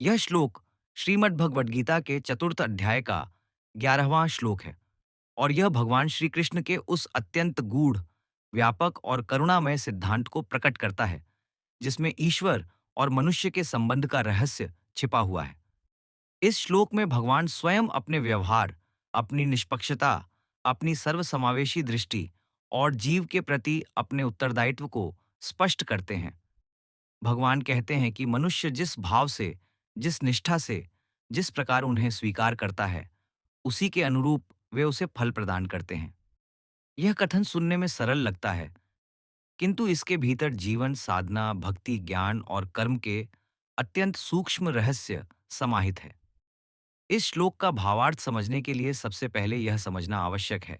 यह श्लोक श्रीमद् भगवद गीता के चतुर्थ अध्याय का 11वां श्लोक है और यह भगवान श्री कृष्ण के उस अत्यंत गूढ़, व्यापक और करुणामय सिद्धांत को प्रकट करता है जिसमें ईश्वर और मनुष्य के संबंध का रहस्य छिपा हुआ है। इस श्लोक में भगवान स्वयं अपने व्यवहार, अपनी निष्पक्षता, अपनी सर्वसमावेशी दृष्टि और जीव के प्रति अपने उत्तरदायित्व को स्पष्ट करते हैं। भगवान कहते हैं कि मनुष्य जिस भाव से, जिस निष्ठा से, जिस प्रकार उन्हें स्वीकार करता है, उसी के अनुरूप वे उसे फल प्रदान करते हैं। यह कथन सुनने में सरल लगता है, किंतु इसके भीतर जीवन, साधना, भक्ति, ज्ञान और कर्म के अत्यंत सूक्ष्म रहस्य समाहित है। इस श्लोक का भावार्थ समझने के लिए सबसे पहले यह समझना आवश्यक है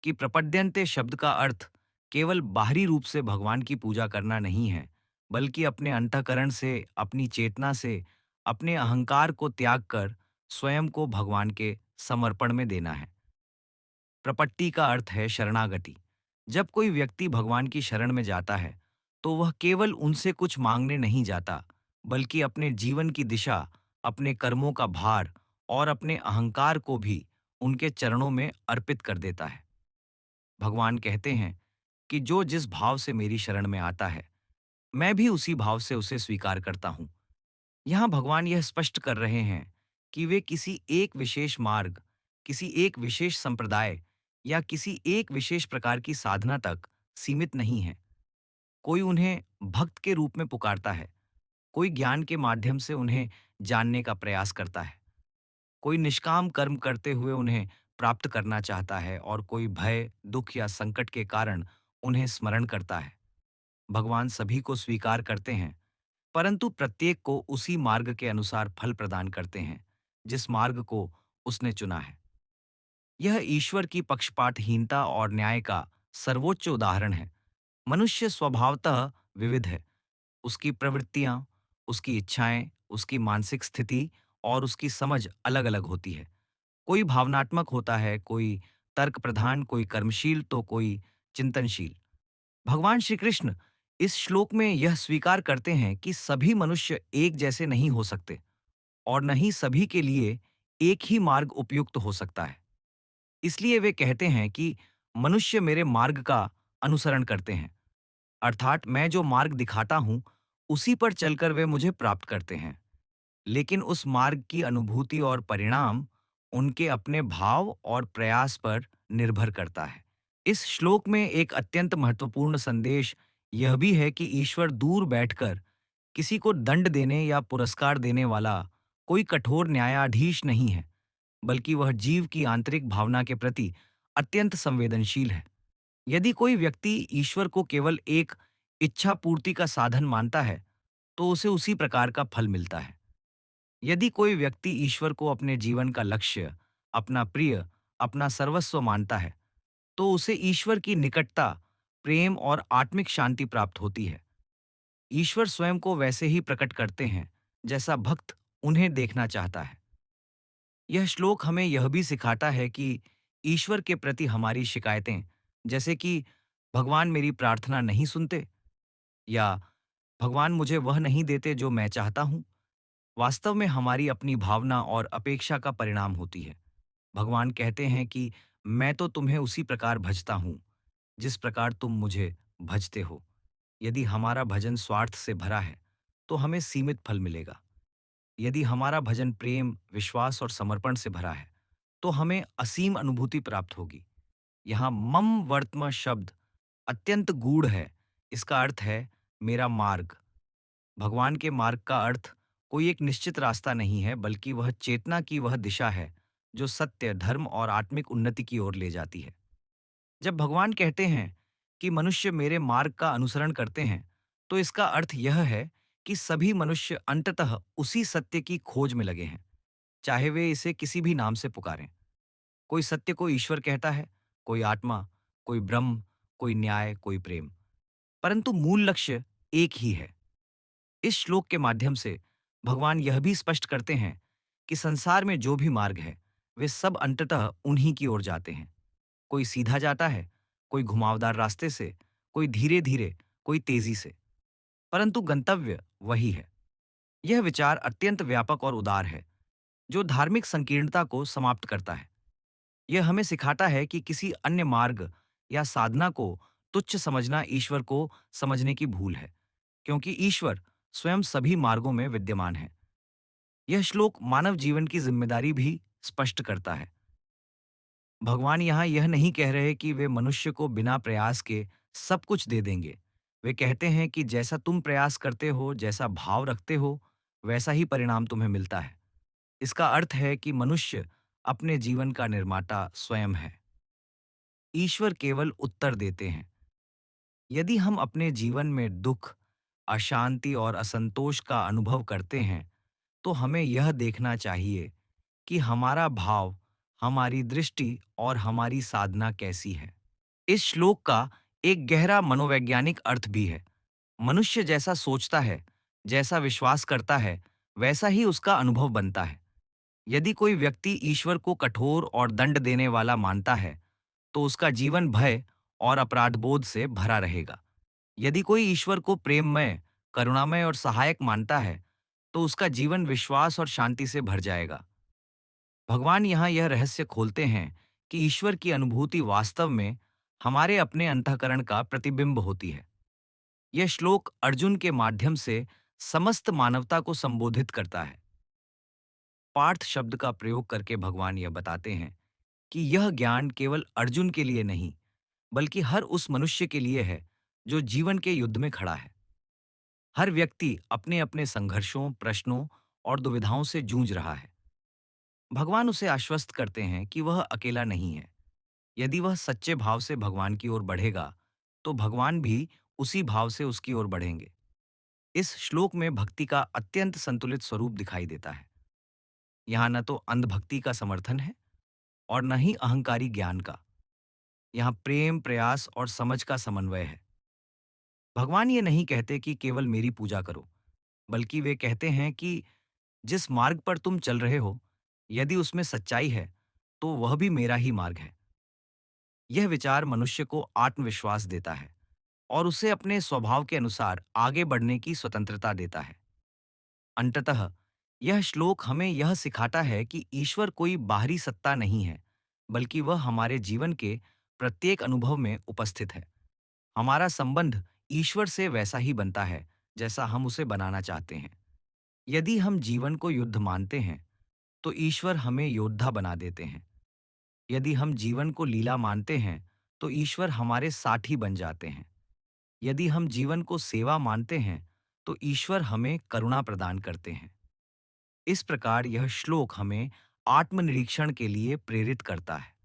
कि प्रपद्यन्ते शब्द का अर्थ केवल बाहरी रूप से भगवान की पूजा करना नहीं है, बल्कि अपने अंतःकरण से, अपनी चेतना से, अपने अहंकार को त्याग कर स्वयं को भगवान के समर्पण में देना है। प्रपत्ति का अर्थ है शरणागति। जब कोई व्यक्ति भगवान की शरण में जाता है, तो वह केवल उनसे कुछ मांगने नहीं जाता, बल्कि अपने जीवन की दिशा, अपने कर्मों का भार और अपने अहंकार को भी उनके चरणों में अर्पित कर देता है। भगवान कहते हैं कि जो जिस भाव से मेरी शरण में आता है, मैं भी उसी भाव से उसे स्वीकार करता हूँ। यहाँ भगवान यह स्पष्ट कर रहे हैं कि वे किसी एक विशेष मार्ग, किसी एक विशेष संप्रदाय या किसी एक विशेष प्रकार की साधना तक सीमित नहीं हैं। कोई उन्हें भक्त के रूप में पुकारता है, कोई ज्ञान के माध्यम से उन्हें जानने का प्रयास करता है, कोई निष्काम कर्म करते हुए उन्हें प्राप्त करना चाहता है और कोई भय, दुख या संकट के कारण उन्हें स्मरण करता है। भगवान सभी को स्वीकार करते हैं, परंतु प्रत्येक को उसी मार्ग के अनुसार फल प्रदान करते हैं, जिस मार्ग को उसने चुना है। यह ईश्वर की पक्षपातहीनता और न्याय का सर्वोच्च उदाहरण है। मनुष्य स्वभावतः विविध है। उसकी प्रवृत्तियां, उसकी इच्छाएं, उसकी मानसिक स्थिति और उसकी समझ अलग-अलग होती है। कोई भावनात्मक होता है, कोई तर्क प्रधान, कोई कर्मशील तो कोई चिंतनशील। भगवान श्री कृष्ण इस श्लोक में यह स्वीकार करते हैं कि सभी मनुष्य एक जैसे नहीं हो सकते और न ही सभी के लिए एक ही मार्ग उपयुक्त हो सकता है। इसलिए वे कहते हैं कि मनुष्य मेरे मार्ग का अनुसरण करते हैं, अर्थात मैं जो मार्ग दिखाता हूं उसी पर चलकर वे मुझे प्राप्त करते हैं। लेकिन उस मार्ग की अनुभूति और परिणाम उनके अपने भाव और प्रयास पर निर्भर करता है। इस श्लोक में एक अत्यंत महत्वपूर्ण संदेश यह भी है कि ईश्वर दूर बैठकर किसी को दंड देने या पुरस्कार देने वाला कोई कठोर न्यायाधीश नहीं है, बल्कि वह जीव की आंतरिक भावना के प्रति अत्यंत संवेदनशील है। यदि कोई व्यक्ति ईश्वर को केवल एक इच्छा पूर्ति का साधन मानता है, तो उसे उसी प्रकार का फल मिलता है। यदि कोई व्यक्ति ईश्वर को अपने जीवन का लक्ष्य, अपना प्रिय, अपना सर्वस्व मानता है, तो उसे ईश्वर की निकटता, प्रेम और आत्मिक शांति प्राप्त होती है। ईश्वर स्वयं को वैसे ही प्रकट करते हैं, जैसा भक्त उन्हें देखना चाहता है। यह श्लोक हमें यह भी सिखाता है कि ईश्वर के प्रति हमारी शिकायतें, जैसे कि भगवान मेरी प्रार्थना नहीं सुनते या भगवान मुझे वह नहीं देते जो मैं चाहता हूँ, वास्तव में हमारी अपनी भावना और अपेक्षा का परिणाम होती है। भगवान कहते हैं कि मैं तो तुम्हें उसी प्रकार भजता हूँ, जिस प्रकार तुम मुझे भजते हो। यदि हमारा भजन स्वार्थ से भरा है, तो हमें सीमित फल मिलेगा। यदि हमारा भजन प्रेम, विश्वास और समर्पण से भरा है, तो हमें असीम अनुभूति प्राप्त होगी। यहाँ मम वर्त्म शब्द अत्यंत गूढ़ है। इसका अर्थ है मेरा मार्ग। भगवान के मार्ग का अर्थ कोई एक निश्चित रास्ता नहीं है, बल्कि वह चेतना की वह दिशा है जो सत्य, धर्म और आत्मिक उन्नति की ओर ले जाती है। जब भगवान कहते हैं कि मनुष्य मेरे मार्ग का अनुसरण करते हैं, तो इसका अर्थ यह है कि सभी मनुष्य अंततः उसी सत्य की खोज में लगे हैं, चाहे वे इसे किसी भी नाम से पुकारें। कोई सत्य को ईश्वर कहता है, कोई आत्मा, कोई ब्रह्म, कोई न्याय, कोई प्रेम, परंतु मूल लक्ष्य एक ही है। इस श्लोक के माध्यम से भगवान यह भी स्पष्ट करते हैं कि संसार में जो भी मार्ग है, वे सब अंततः उन्हीं की ओर जाते हैं। कोई सीधा जाता है, कोई घुमावदार रास्ते से, कोई धीरे धीरे, कोई तेजी से, परंतु गंतव्य वही है। यह विचार अत्यंत व्यापक और उदार है, जो धार्मिक संकीर्णता को समाप्त करता है। यह हमें सिखाता है कि किसी अन्य मार्ग या साधना को तुच्छ समझना ईश्वर को समझने की भूल है, क्योंकि ईश्वर स्वयं सभी मार्गों में विद्यमान है। यह श्लोक मानव जीवन की जिम्मेदारी भी स्पष्ट करता है। भगवान यहाँ यह नहीं कह रहे कि वे मनुष्य को बिना प्रयास के सब कुछ दे देंगे। वे कहते हैं कि जैसा तुम प्रयास करते हो, जैसा भाव रखते हो, वैसा ही परिणाम तुम्हें मिलता है। इसका अर्थ है कि मनुष्य अपने जीवन का निर्माता स्वयं है। ईश्वर केवल उत्तर देते हैं। यदि हम अपने जीवन में दुख, अशांति और असंतोष का अनुभव करते हैं, तो हमें यह देखना चाहिए कि हमारा भाव, हमारी दृष्टि और हमारी साधना कैसी है। इस श्लोक का एक गहरा मनोवैज्ञानिक अर्थ भी है। मनुष्य जैसा सोचता है, जैसा विश्वास करता है, वैसा ही उसका अनुभव बनता है। यदि कोई व्यक्ति ईश्वर को कठोर और दंड देने वाला मानता है, तो उसका जीवन भय और अपराधबोध से भरा रहेगा। यदि कोई ईश्वर को प्रेममय, करुणामय और सहायक मानता है, तो उसका जीवन विश्वास और शांति से भर जाएगा। भगवान यहाँ यह रहस्य खोलते हैं कि ईश्वर की अनुभूति वास्तव में हमारे अपने अंतःकरण का प्रतिबिंब होती है। यह श्लोक अर्जुन के माध्यम से समस्त मानवता को संबोधित करता है। पार्थ शब्द का प्रयोग करके भगवान यह बताते हैं कि यह ज्ञान केवल अर्जुन के लिए नहीं, बल्कि हर उस मनुष्य के लिए है जो जीवन के युद्ध में खड़ा है। हर व्यक्ति अपने अपने संघर्षों, प्रश्नों और दुविधाओं से जूझ रहा है। भगवान उसे आश्वस्त करते हैं कि वह अकेला नहीं है। यदि वह सच्चे भाव से भगवान की ओर बढ़ेगा, तो भगवान भी उसी भाव से उसकी ओर बढ़ेंगे। इस श्लोक में भक्ति का अत्यंत संतुलित स्वरूप दिखाई देता है। यहाँ न तो अंधभक्ति का समर्थन है और न ही अहंकारी ज्ञान का। यहाँ प्रेम, प्रयास और समझ का समन्वय है। भगवान ये नहीं कहते कि केवल मेरी पूजा करो, बल्कि वे कहते हैं कि जिस मार्ग पर तुम चल रहे हो, यदि उसमें सच्चाई है, तो वह भी मेरा ही मार्ग है। यह विचार मनुष्य को आत्मविश्वास देता है और उसे अपने स्वभाव के अनुसार आगे बढ़ने की स्वतंत्रता देता है। अंततः यह श्लोक हमें यह सिखाता है कि ईश्वर कोई बाहरी सत्ता नहीं है, बल्कि वह हमारे जीवन के प्रत्येक अनुभव में उपस्थित है। हमारा संबंध ईश्वर से वैसा ही बनता है जैसा हम उसे बनाना चाहते हैं। यदि हम जीवन को युद्ध मानते हैं, तो ईश्वर हमें योद्धा बना देते हैं। यदि हम जीवन को लीला मानते हैं, तो ईश्वर हमारे साथी बन जाते हैं। यदि हम जीवन को सेवा मानते हैं, तो ईश्वर हमें करुणा प्रदान करते हैं। इस प्रकार यह श्लोक हमें आत्मनिरीक्षण के लिए प्रेरित करता है।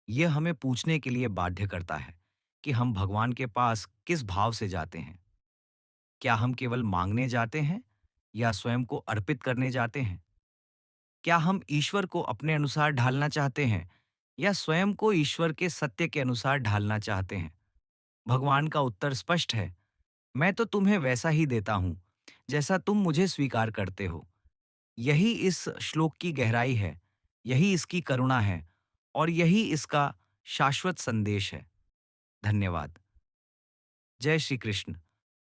यह हमें पूछने के लिए बाध्य करता है कि हम भगवान के पास किस भाव से जाते हैं। क्या हम केवल मांगने जाते हैं या स्वयं को अर्पित करने जाते हैं? क्या हम ईश्वर को अपने अनुसार ढालना चाहते हैं या स्वयं को ईश्वर के सत्य के अनुसार ढालना चाहते हैं? भगवान का उत्तर स्पष्ट है। मैं तो तुम्हें वैसा ही देता हूं जैसा तुम मुझे स्वीकार करते हो। यही इस श्लोक की गहराई है, यही इसकी करुणा है और यही इसका शाश्वत संदेश है। धन्यवाद। जय श्री कृष्ण।